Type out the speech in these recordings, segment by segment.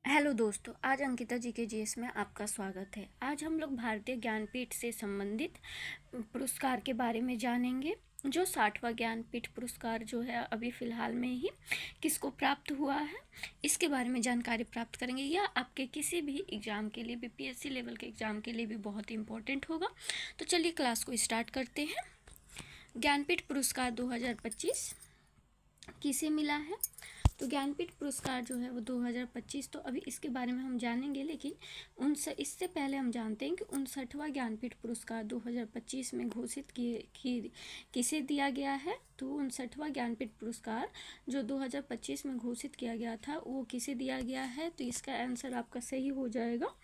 Hello दोस्तों, आज अंकिता जी के जीएस में आपका स्वागत है। आज हम लोग भारतीय ज्ञानपीठ से संबंधित पुरस्कार के बारे में जानेंगे। जो 60वां ज्ञानपीठ पुरस्कार जो है अभी फ़िलहाल में ही किसको प्राप्त हुआ है, इसके बारे में जानकारी प्राप्त करेंगे। यह आपके किसी भी एग्ज़ाम के लिए, बीपीएससी लेवल के एग्ज़ाम के लिए भी बहुत इंपॉर्टेंट होगा। तो चलिए क्लास को स्टार्ट करते हैं। ज्ञानपीठ पुरस्कार 2025 किसे मिला है? तो ज्ञानपीठ पुरस्कार जो है वो 2025, तो अभी इसके बारे में हम जानेंगे, लेकिन इससे पहले हम जानते हैं कि 59वां ज्ञानपीठ पुरस्कार 2025 में घोषित किसे दिया गया है। तो 59वां ज्ञानपीठ पुरस्कार जो 2025 में घोषित किया गया था वो किसे दिया गया है? तो इसका आंसर आपका सही हो जाएगा,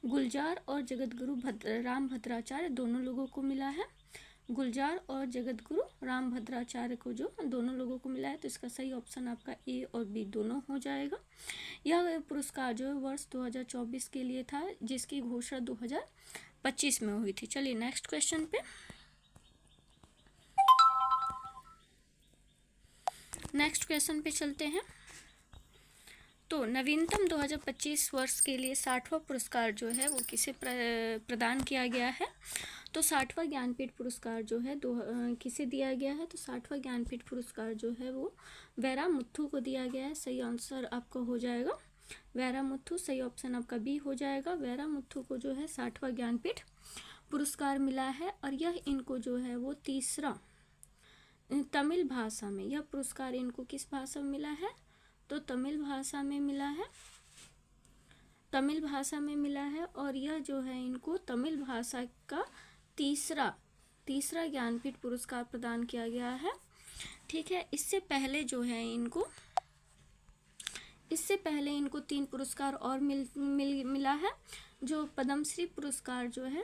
गुलजार और जगतगुरु राम भद्राचार्य दोनों लोगों को मिला है। गुलजार और जगतगुरु राम भद्राचार्य को जो दोनों लोगों को मिला है, तो इसका सही ऑप्शन आपका ए और बी दोनों हो जाएगा। यह पुरस्कार जो है वर्ष 2024 के लिए था, जिसकी घोषणा 2025 में हुई थी। चलिए नेक्स्ट क्वेश्चन पे। नेक्स्ट क्वेश्चन पे चलते हैं। तो नवीनतम 2025 वर्ष के लिए 60वां पुरस्कार जो है वो किसे प्रदान किया गया है? तो 60वां ज्ञानपीठ पुरस्कार जो है किसे दिया गया है? तो 60वां ज्ञानपीठ पुरस्कार जो है वो वैरामुथु को दिया गया है। सही आंसर आपका हो जाएगा वैरामुथु, सही ऑप्शन आपका बी हो जाएगा। वैरामुथु को जो है 60वां ज्ञानपीठ पुरस्कार मिला है, और यह इनको जो है वो तीसरा तमिल भाषा में, यह पुरस्कार इनको किस भाषा में मिला है? तो तमिल भाषा में मिला है, तमिल भाषा में मिला है। और यह जो है इनको तमिल भाषा का तीसरा ज्ञानपीठ पुरस्कार प्रदान किया गया है। ठीक है, इससे पहले इनको 3 पुरस्कार और मिला है। जो पद्मश्री पुरस्कार जो है,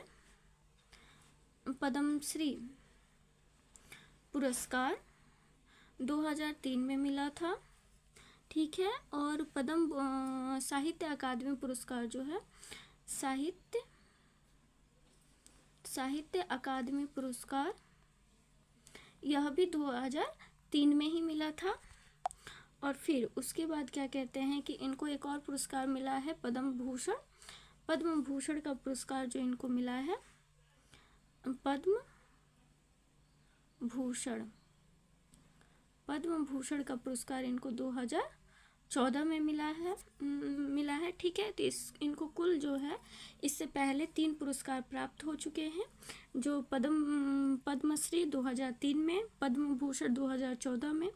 पद्मश्री पुरस्कार 2003 में मिला था। ठीक है, और पद्म साहित्य अकादमी पुरस्कार जो है, साहित्य अकादमी पुरस्कार यह भी 2003 में ही मिला था। और फिर उसके बाद क्या कहते हैं कि इनको एक और पुरस्कार मिला है, पद्म भूषण का पुरस्कार जो इनको मिला है, पद्म भूषण का पुरस्कार इनको 2014 में मिला है। ठीक है, तो इनको कुल जो है इससे पहले 3 पुरस्कार प्राप्त हो चुके हैं, जो पद्मश्री 2003 में, पद्म भूषण 2014 में,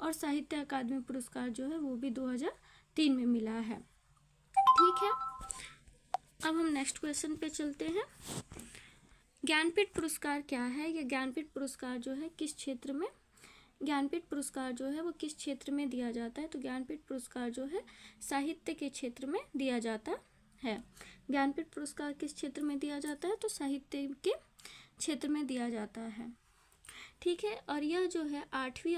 और साहित्य अकादमी पुरस्कार जो है वो भी 2003 में मिला है। ठीक है, अब हम नेक्स्ट क्वेश्चन पे चलते हैं। ज्ञानपीठ पुरस्कार क्या है? ये ज्ञानपीठ पुरस्कार जो है किस क्षेत्र में, ज्ञानपीठ पुरस्कार जो है वो किस क्षेत्र में दिया जाता है? तो ज्ञानपीठ पुरस्कार जो है साहित्य के क्षेत्र में दिया जाता है। ज्ञानपीठ पुरस्कार किस क्षेत्र में दिया जाता है? तो साहित्य के क्षेत्र में दिया जाता है। ठीक है, और यह जो है 8वीं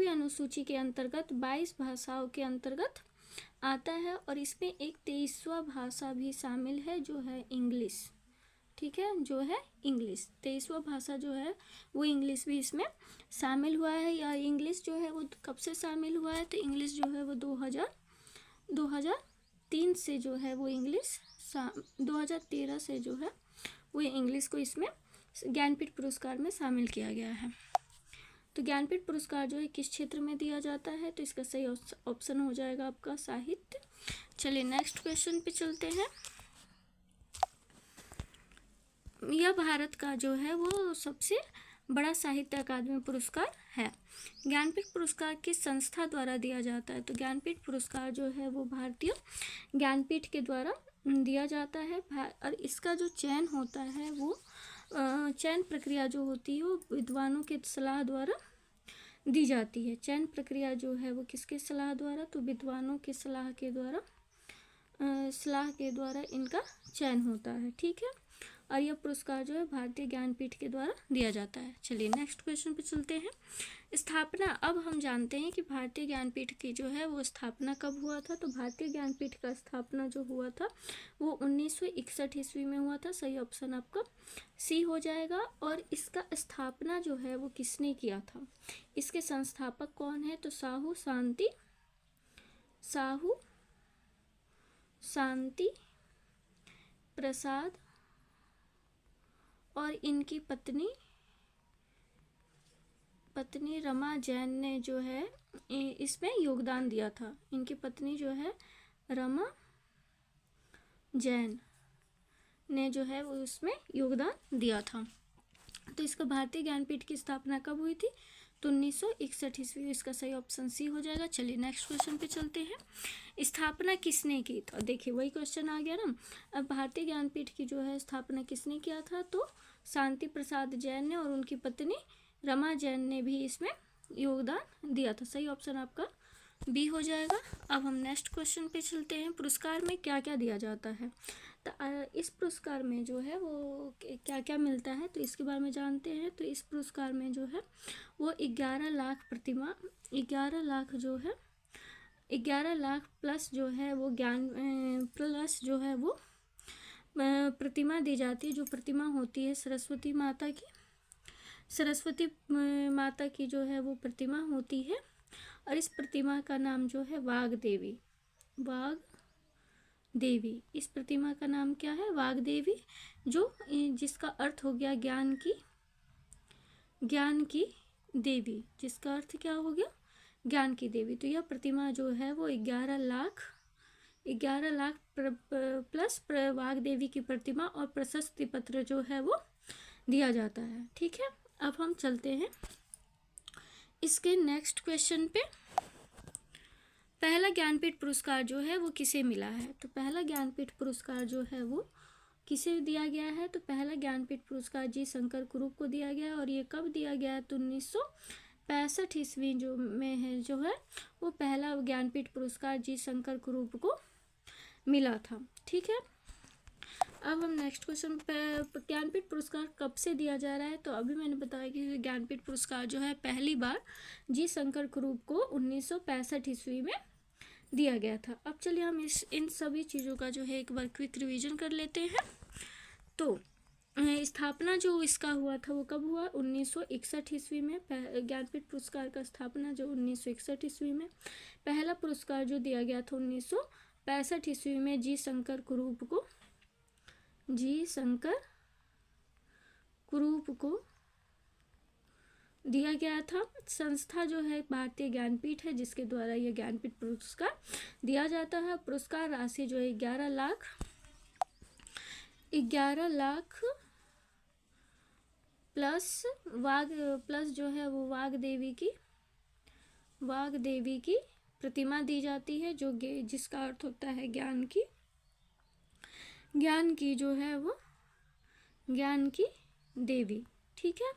अनुसूची के अंतर्गत 22 भाषाओं के अंतर्गत आता है, और इसमें एक 23वां भाषा भी शामिल है जो है इंग्लिश। ठीक है, जो है इंग्लिश, 23वां भाषा जो है वो इंग्लिश भी इसमें शामिल हुआ है। या इंग्लिश जो है वो कब से शामिल हुआ है? तो इंग्लिश जो है वो 2003 से जो है वो इंग्लिश 2013 से जो है वो इंग्लिश को इसमें ज्ञानपीठ पुरस्कार में शामिल किया गया है। तो ज्ञानपीठ पुरस्कार जो है किस क्षेत्र में दिया जाता है? तो इसका सही ऑप्शन हो जाएगा आपका साहित्य। चलिए नेक्स्ट क्वेश्चन पे चलते हैं। यह भारत का जो है वो सबसे बड़ा साहित्य अकादमी पुरस्कार है। ज्ञानपीठ पुरस्कार किस संस्था द्वारा दिया जाता है? तो ज्ञानपीठ पुरस्कार जो है वो भारतीय ज्ञानपीठ के द्वारा दिया जाता है। और इसका जो चयन होता है वो चयन प्रक्रिया जो होती है वो विद्वानों के सलाह द्वारा दी जाती है। चयन प्रक्रिया जो है वो किसके सलाह द्वारा? तो विद्वानों के सलाह के द्वारा इनका चयन होता है। ठीक है, और यह पुरस्कार जो है भारतीय ज्ञानपीठ के द्वारा दिया जाता है। चलिए नेक्स्ट क्वेश्चन पे चलते हैं। स्थापना। अब हम जानते हैं कि भारतीय ज्ञानपीठ की जो है वो स्थापना कब हुआ था। तो भारतीय ज्ञानपीठ का स्थापना जो हुआ था वो 1961 ईस्वी में हुआ था। सही ऑप्शन आपका सी हो जाएगा। और इसका स्थापना जो है वो किसने किया था, इसके संस्थापक कौन है, तो साहू शांति प्रसाद और इनकी पत्नी रमा जैन ने जो है इसमें योगदान दिया था। इनकी पत्नी जो है रमा जैन ने जो है वो उसमें योगदान दिया था। तो इसका भारतीय ज्ञानपीठ की स्थापना कब हुई थी, तो 1961 ईस्वी। इसका सही ऑप्शन सी हो जाएगा। चलिए नेक्स्ट क्वेश्चन पे चलते हैं। स्थापना किसने की, तो देखिए वही क्वेश्चन आ गया ना। अब भारतीय ज्ञानपीठ की जो है स्थापना किसने किया था, तो शांति प्रसाद जैन ने और उनकी पत्नी रमा जैन ने भी इसमें योगदान दिया था। सही ऑप्शन आपका बी हो जाएगा। अब हम नेक्स्ट क्वेश्चन पे चलते हैं। पुरस्कार में क्या क्या दिया जाता है, तो इस पुरस्कार में जो है वो क्या क्या मिलता है, तो इसके बारे में जानते हैं। तो इस पुरस्कार में जो है वो 11 लाख प्रतिमा, 11 लाख जो है 11 लाख प्लस जो है वो ज्ञान प्लस जो है वो प्रतिमा दी जाती है। जो प्रतिमा होती है सरस्वती माता की जो है वो प्रतिमा होती है। और इस प्रतिमा का नाम जो है वाग देवी। इस प्रतिमा का नाम क्या है, वाग देवी, जो जिसका अर्थ हो गया ज्ञान की देवी, जिसका अर्थ क्या हो गया, ज्ञान की देवी। तो यह प्रतिमा जो है वो 11 लाख प्लस वाग देवी की प्रतिमा और प्रशस्ति पत्र जो है वो दिया जाता है। ठीक है, अब हम चलते हैं इसके नेक्स्ट क्वेश्चन पे। पहला ज्ञानपीठ पुरस्कार जो है वो किसे मिला है, तो पहला ज्ञानपीठ पुरस्कार जो है वो किसे दिया गया है, तो पहला ज्ञानपीठ पुरस्कार जी शंकर कुरूप को दिया गया है। और ये कब दिया गया है, तो 1965 ईस्वी जो है वो पहला ज्ञानपीठ पुरस्कार जी शंकर कुरूप को मिला था। ठीक है, अब हम नेक्स्ट क्वेश्चन पे। ज्ञानपीठ पुरस्कार कब से दिया जा रहा है, तो अभी मैंने बताया कि ज्ञानपीठ पुरस्कार जो है पहली बार जी शंकर कुरूप को 1965 ईस्वी में दिया गया था। अब चलिए हम इन सभी चीज़ों का जो है एक बार क्विक रिवीजन कर लेते हैं। तो स्थापना जो इसका हुआ था वो कब हुआ, 1961 ईस्वी में। ज्ञानपीठ पुरस्कार का स्थापना जो 1961 ईस्वी में। पहला पुरस्कार जो दिया गया था 1965 ईस्वी में जी शंकर कुरूप को दिया गया था। संस्था जो है भारतीय ज्ञानपीठ है, जिसके द्वारा यह ज्ञानपीठ पुरस्कार दिया जाता है। पुरस्कार राशि जो है 11 लाख प्लस जो है वो वाग देवी की प्रतिमा दी जाती है, जो जिसका अर्थ होता है ज्ञान की जो है वो ज्ञान की देवी। ठीक है,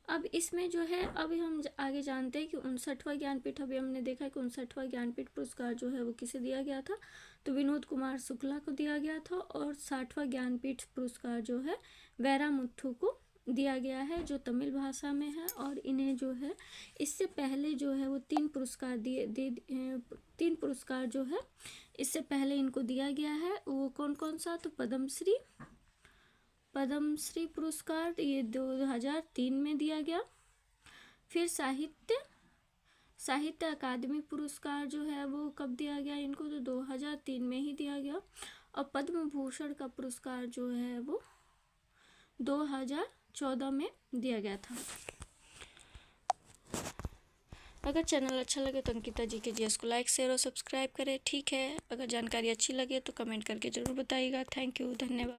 अब इसमें जो है अभी हम आगे जानते हैं कि 59वां ज्ञानपीठ, अभी हमने देखा कि 59वां ज्ञानपीठ पुरस्कार जो है वो किसे दिया गया था, तो विनोद कुमार शुक्ला को दिया गया था। और 60वां ज्ञानपीठ पुरस्कार जो है वैरामुथु को दिया गया है, जो तमिल भाषा में है। और इन्हें जो है इससे पहले जो है वो 3 पुरस्कार जो है इससे पहले इनको दिया गया है। वो कौन कौन सा, तो पद्मश्री पुरस्कार ये 2003 में दिया गया। फिर साहित्य अकादमी पुरस्कार जो है वो कब दिया गया इनको, तो 2003 में ही दिया गया। और पद्म भूषण का पुरस्कार जो है वो 2014 में दिया गया था। अगर चैनल अच्छा लगे तो अंकिता जी के जीएस को लाइक शेयर और सब्सक्राइब करें। ठीक है, अगर जानकारी अच्छी लगे तो कमेंट करके ज़रूर बताइएगा। थैंक यू, धन्यवाद।